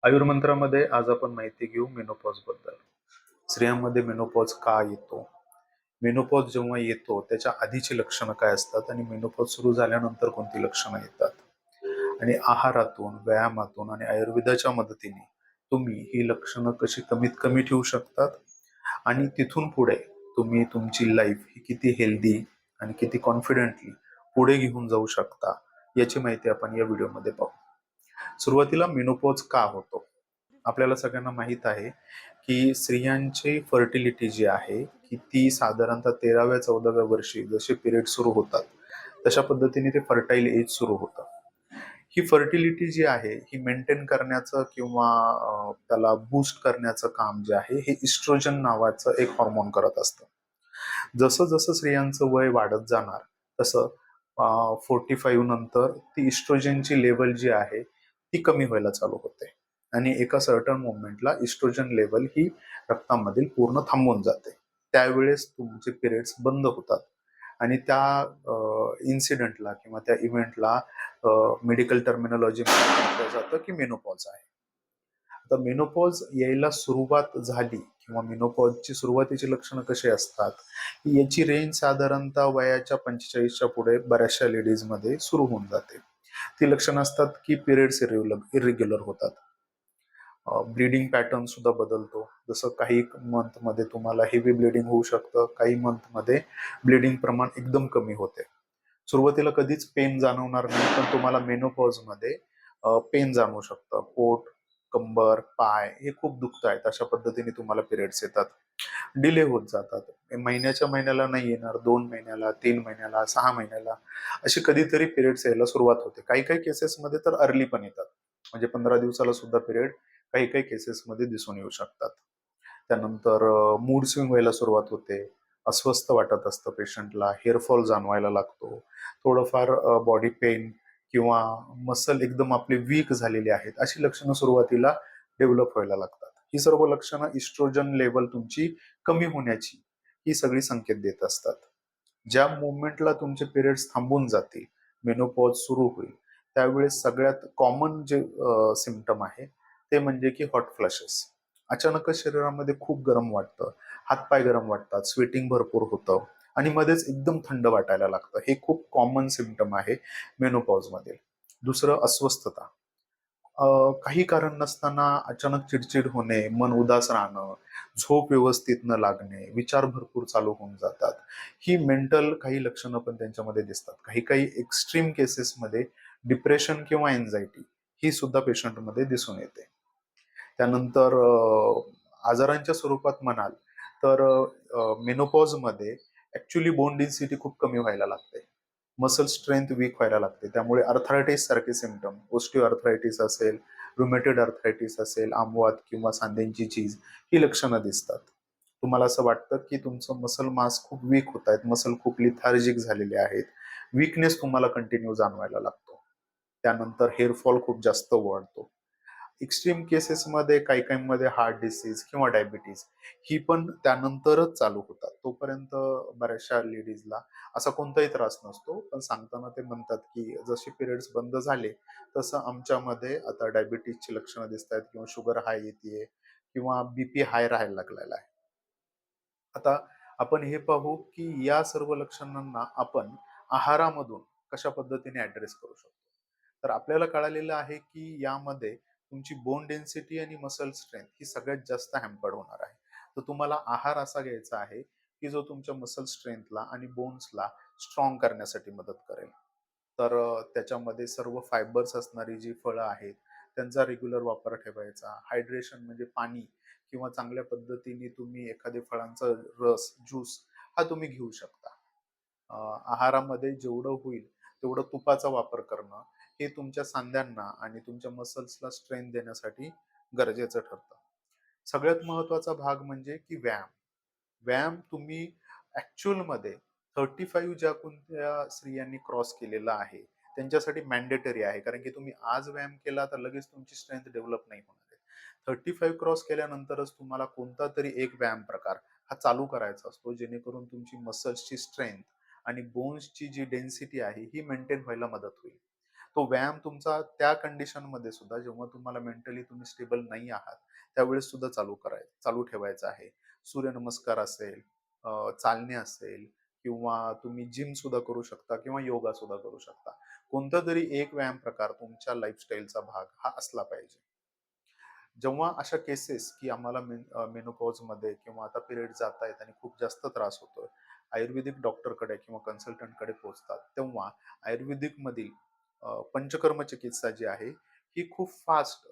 आयुर्मंत्रामध्ये आज आपण माहिती घेऊ मेनोपॉज बद्दल. स्त्रियांमध्ये मेनोपॉज का येतो, मेनोपॉज जेव्हा येतो त्याच्या आधीची लक्षणं काय असतात आणि मेनोपॉज सुरू झाल्यानंतर कोणती लक्षणं येतात, आणि आहारातून, व्यायामातून आणि आयुर्वेदाच्या मदतीने तुम्ही ही लक्षणं कशी कमीत कमी ठेवू शकतात आणि तिथून पुढे तुम्ही तुमची लाईफ ही किती हेल्दी आणि किती कॉन्फिडेंटली पुढे घेऊन जाऊ शकता, याची माहिती आपण या व्हिडिओमध्ये पाहू. सुरुवातीला मेनोपॉज का होतो? आपल्याला सगळ्यांना माहित आहे की स्त्रियांची फर्टिलिटी जी आहे की ती साधारणतः 13व्या-14व्या वर्षी जसे पिरियड सुरू होतात तशा पद्धतीने ते फर्टाईल एज सुरू होतं. ही फर्टिलिटी जी आहे ही मेंटेन करण्याचं किंवा त्याला बूस्ट करण्याचं काम जे आहे हे इस्ट्रोजन नावाचं एक हॉर्मोन करत असतं. जसं जसं स्त्रियांचं वय वाढत जाणार तसं 45 नंतर ती इस्ट्रोजनची लेवल जी आहे ती कमी व्हायला चालू होते आणि एका सर्टन मोमेंटला इस्ट्रोजन लेवल ही रक्तामधील पूर्ण थांबून जाते. त्यावेळेस तुमचे पिरियड्स बंद होतात आणि त्या इन्सिडेंटला किंवा त्या इव्हेंटला मेडिकल टर्मिनॉलॉजी म्हटलं जातं की मेनोपॉज आहे. आता मेनोपॉज यायला सुरुवात झाली किंवा मेनोपॉजची सुरुवातीची लक्षणं कशी असतात, याची रेंज साधारणतः वयाच्या 45च्या पुढे बऱ्याचशा लेडीजमध्ये सुरू होऊन जाते. ती लक्षणं असतात की पिरियड्स इरेग्युलर होतात, ब्लिडिंग पॅटर्न सुद्धा बदलतो. जसं काही मंथमध्ये तुम्हाला हेवी ब्लिडिंग होऊ शकतं, काही मंथमध्ये ब्लिडिंग प्रमाण एकदम कमी होते. सुरुवातीला कधीच पेन जाणवणार नाही, पण तुम्हाला मेनोपॉजमध्ये पेन जाणवू शकतं. पोट, कंबर, पाय हे खूप दुखतायत अशा पद्धतीने तुम्हाला पिरियड्स येतात. डिले होत जातात. महिन्याच्या महिन्याला नाही येणार, 2 महिन्याला, 3 महिन्याला, 6 महिन्याला अशी कधीतरी पिरियड्स यायला सुरुवात होते. काही काही केसेसमध्ये तर अर्ली पण येतात. म्हणजे 15 दिवसाला सुद्धा पिरियड काही काही केसेसमध्ये दिसून येऊ शकतात. त्यानंतर मूड स्विंग व्हायला सुरुवात होते. अस्वस्थ वाटत असतं पेशंटला, हेअरफॉल जाणवायला लागतो. थोडंफार बॉडी पेन किंवा मसल एकदम आपले वीक झालेले आहेत अशी लक्षणं सुरुवातीला डेव्हलप व्हायला लागतात. ही सर्व लक्षणं इस्ट्रोजन लेवल तुमची कमी होण्याची ही सगळी संकेत देत असतात. ज्या मोमेंटला तुमचे पिरियड्स थांबून जातील, मेनोपॉज सुरू होईल, त्यावेळेस सगळ्यात कॉमन जे सिम्पटम आहे ते म्हणजे की हॉट फ्लॅशेस. अचानकच शरीरामध्ये खूप गरम वाटतं, हातपाय गरम वाटतात, स्वेटिंग भरपूर होतं आणि मध्येच एकदम थंड वाटायला लागतं. हे खूप कॉमन सिम्पटम आहे मेनोपॉजमध्ये. दुसरं अस्वस्थता. काही कारण नसताना अचानक चिडचिड होणे, मन उदास राहणं, झोप व्यवस्थित न लागणे, विचार भरपूर चालू होऊन जातात. ही मेंटल काही लक्षणं पण त्यांच्यामध्ये दिसतात. काही काही एक्स्ट्रीम केसेसमध्ये डिप्रेशन किंवा एन्झायटी ही सुद्धा पेशंटमध्ये दिसून येते. त्यानंतर आजारांच्या स्वरूपात म्हणाल तर मेनोपॉजमध्ये ऍक्च्युली बोन डेन्सिटी खूप कमी व्हायला लागते, मसल स्ट्रेंथ वीक व्हायला लागते. त्यामुळे अर्थरायटिस सारखे सिम्पटम, ओस्टिओ अर्थरायटिस असेल, रुमेटेड अर्थरायटिस असेल, आमवात किंवा सांध्यांची झीज ही लक्षणं दिसतात. तुम्हाला असं वाटतं की तुमचं मसल मास खूप वीक होत आहेत, मसल खूप लिथार्जिक झालेले आहेत, वीकनेस तुम्हाला कंटिन्यू जाणवायला लागतो. त्यानंतर हेअरफॉल खूप जास्त वाढतो. एक्स्ट्रीम केसेसमध्ये काही काहींमध्ये हार्ट डिसीज किंवा डायबिटीज ही पण त्यानंतरच चालू होतात. तोपर्यंत बऱ्याचशा लेडीजला असा कोणताही त्रास नसतो, पण सांगताना ते म्हणतात की जसे पिरियड्स बंद झाले तसं आमच्यामध्ये आता डायबिटीजची लक्षणं दिसत आहेत किंवा शुगर हाय येते किंवा बीपी हाय राहायला लागलेला आहे. आता आपण हे पाहू की या सर्व लक्षणांना आपण आहारामधून कशा पद्धतीने ऍड्रेस करू शकतो. तर आपल्याला कळालेलं आहे की यामध्ये तुमची बोन डेन्सिटी आणि मसल स्ट्रेंथ ही सगळ्यात जास्त हॅम्पर्ड होणार आहे. तर तुम्हाला आहार असा घ्यायचा आहे की जो तुमच्या मसल स्ट्रेंथला आणि बोन्सला स्ट्रॉंग करण्यासाठी मदत करेल. तर त्याच्यामध्ये सर्व फायबर्स असणारी जी फळं आहेत त्यांचा रेग्युलर वापर ठेवायचा. हायड्रेशन म्हणजे पाणी किंवा चांगल्या पद्धतीने तुम्ही एखाद्या फळांचा रस, ज्यूस हा तुम्ही घेऊ शकता. आहारामध्ये जेवढं होईल तेवढं तुपाचा वापर करणं हे तुमच्या सांध्यांना आणि तुमच्या मसल्सला स्ट्रेंथ देण्यासाठी गरजेचं ठरतं. सगळ्यात महत्वाचा भाग म्हणजे की व्यायाम. व्यायाम तुम्ही ऍक्च्युअल मध्ये 35 ज्या कोणत्या स्त्रियांनी क्रॉस केलेला आहे त्यांच्यासाठी मॅन्डेटरी आहे, कारण की तुम्ही आज व्यायाम केला तर लगेच तुमची स्ट्रेंथ डेव्हलप नाही होणार आहे. 35 क्रॉस केल्यानंतरच तुम्हाला कोणता तरी एक व्यायाम प्रकार हा चालू करायचा असतो, जेणेकरून तुमची मसल्सची स्ट्रेंथ आणि बोन्सची जी डेन्सिटी आहे ही मेंटेन व्हायला मदत होईल. तो व्यायाम तुमचा त्या कंडिशनमध्ये सुद्धा जेव्हा तुम्हाला मेंटली तुम्ही स्टेबल नाही आहात, त्यावेळेस सुद्धा चालू ठेवायचा आहे. सूर्यनमस्कार असेल, चालणे असेल किंवा तुम्ही जिम सुद्धा करू शकता किंवा योगा सुद्धा करू शकता. कोणता तरी एक व्यायाम प्रकार तुमच्या लाईफस्टाईलचा भाग हा असला पाहिजे. जेव्हा अशा केसेस की आम्हाला मेनोपॉजमध्ये किंवा आता पिरियड जात आहेत आणि खूप जास्त त्रास होतोय, आयुर्वेदिक डॉक्टरकडे किंवा कन्सल्टंटकडे पोहोचतात, तेव्हा आयुर्वेदिकमधील पंचकर्म चिकित्सा जी आहे, ही खूप फास्ट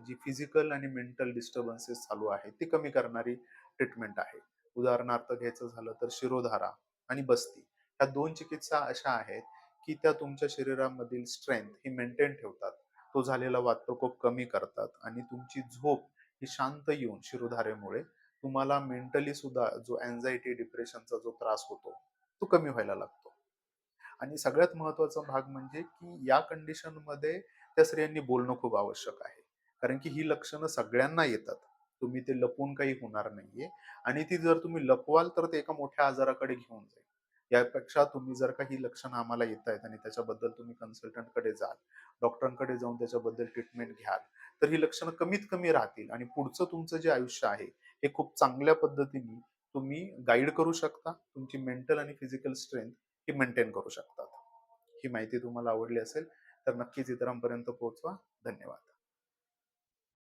जी फिजिकल आणि मेंटल डिस्टर्बन्सेस चालू आहे, ती कमी करणारी ट्रीटमेंट आहे. उदाहरणार्थ घ्यायचं झालं तर शिरोधारा आणि बस्ती ह्या 2 चिकित्सा अशा आहेत, की त्या तुमच्या शरीरामधील स्ट्रेंथ ही मेंटेन ठेवतात. तो झालेला वातप्रकोप कमी करतात आणि तुमची झोप ही शांत येऊन शिरोधारेमुळे तुम्हाला मेंटली सुद्धा जो अँझायटी, डिप्रेशनचा जो त्रास होतो, तो कमी व्हायला लागतो. आणि सगळ्यात महत्त्वाचा भाग म्हणजे की या कंडिशनमध्ये त्या स्त्रियांनी बोलणं खूप आवश्यक आहे. कारण की ही लक्षणं सगळ्यांना येतात. तुम्ही ते लपवून काही होणार नाहीये आणि ती जर तुम्ही लपवाल तर ते एका मोठ्या आजाराकडे घेऊन जाईल. यापेक्षा तुम्ही जर का ही लक्षणं आम्हाला येतायत आणि त्याच्याबद्दल तुम्ही कन्सल्टंटकडे जाल, डॉक्टरांकडे जाऊन त्याच्याबद्दल ट्रीटमेंट घ्याल, तर ही लक्षणं कमीत कमी राहतील आणि पुढचं तुमचं जे आयुष्य आहे, हे खूप चांगल्या पद्धतीने तुम्ही गाईड करू शकता. तुमची मेंटल आणि फिजिकल स्ट्रेंथ ही मेंटेन करू शकतात. ही माहिती तुम्हाला आवडली असेल तर नक्कीच इतरांपर्यंत पोहोचवा. धन्यवाद.